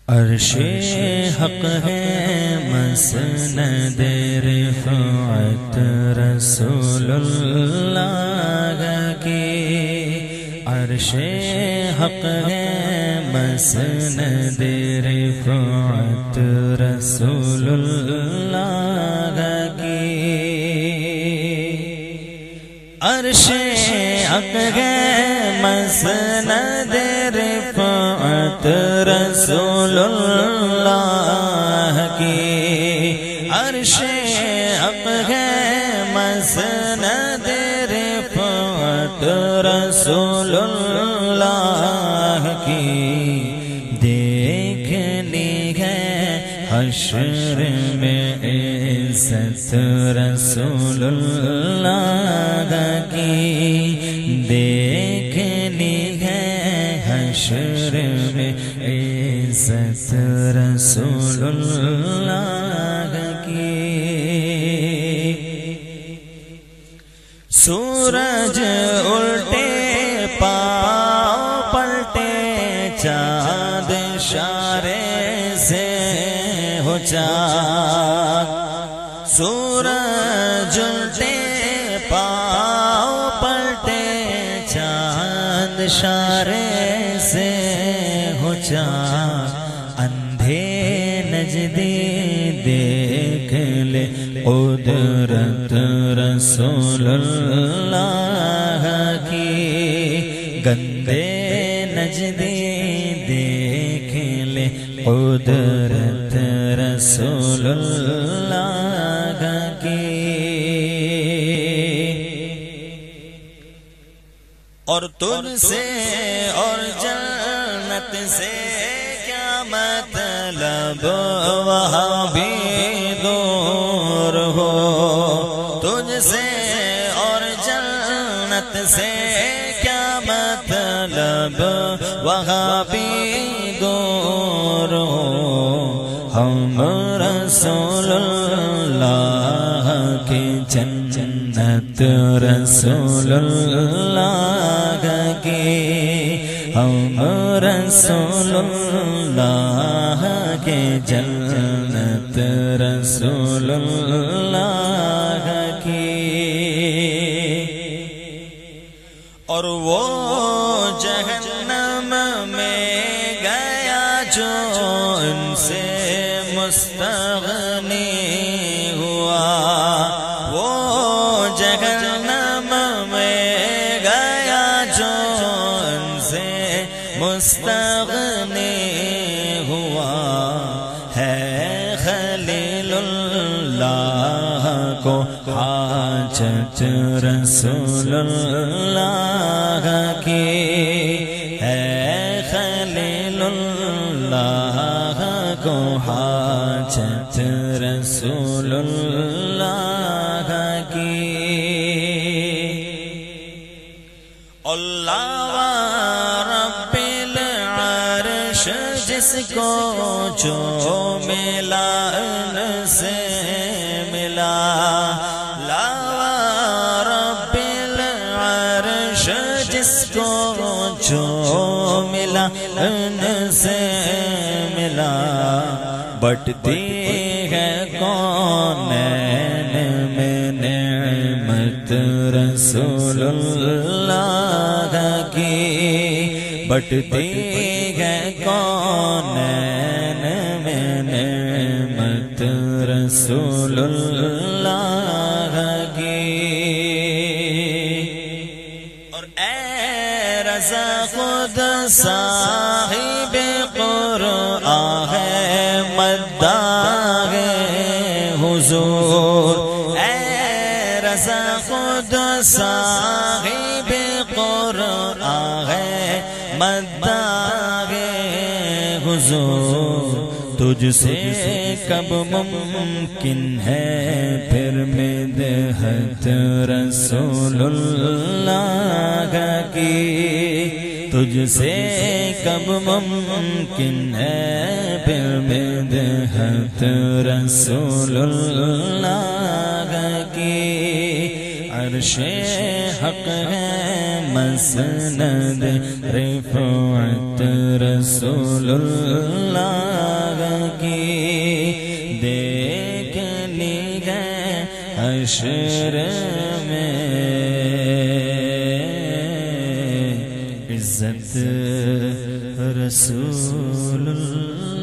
عرش حق ہے مسند رفعت رسول اللہ کی، عرش حق ہے مسند رفعت رسول اللہ کی، عرش حق ہے مسند رفعت رسول اللہ کی، عرش حق ہے مسند رفعت رسول اللہ کی، دیکھنی ہے حشر میں عزت رسول اللہ کی، دیکھنی ہے حشر میں عزت رسول اللہ کی، سورج الٹے پاؤں پلٹے چاند اشارے سے ہو چاک، سورج الٹے پاؤں پلٹے چاند اشارے سے ہو چاک، اندھے نجدی دیکھ لے قدرت رسول اللہ کی، گندے نجدی دیکھ لے قدرت رسول اللہ کی، اور تجھ سے اور جنت سے کیا مطلب وہاں بھی دور ہو، تجھ سے اور جنت سے کیا مطلب وہاں بھی دور ہو، ہم رسول اللہ کی جنت رسول اللہ کی، ہم رسول اللہ کے جنت رسول اللہ کی، اور وہ جہنم میں گیا جو ان سے مستغنی ہوا، وہ جہنم میں گیا جو ان سے مستغنی ہوا، ہے خلیل اللہ کو حاجت رسول اللہ کی، ہے خلیل اللہ کو حاجت رسول اللہ کی، اللہ رب العرش جس کو جو ملا ان سے ملا، لا رب العرش جس کو جو ملا ان سے ملا، بٹتی ہے کونین میں نعمت رسول اللہ کی، بٹتی ہے کونین میں نعمت رسول اللہ کی، اور اے رضا خود صاحب قرآن ہے مداح حضور، اے رضا خود صاحب قرآن ہے مداح حضور، تجھ سے کب ممکن ہے پھر مدحت رسول اللہ کی، تجھ سے کب ممکن ہے پھر مدحت رسول اللہ کی، عرش حق ہے مسند رفعت رسول اللہ دیکھنی ہے حشر میں عزت رسول اللہ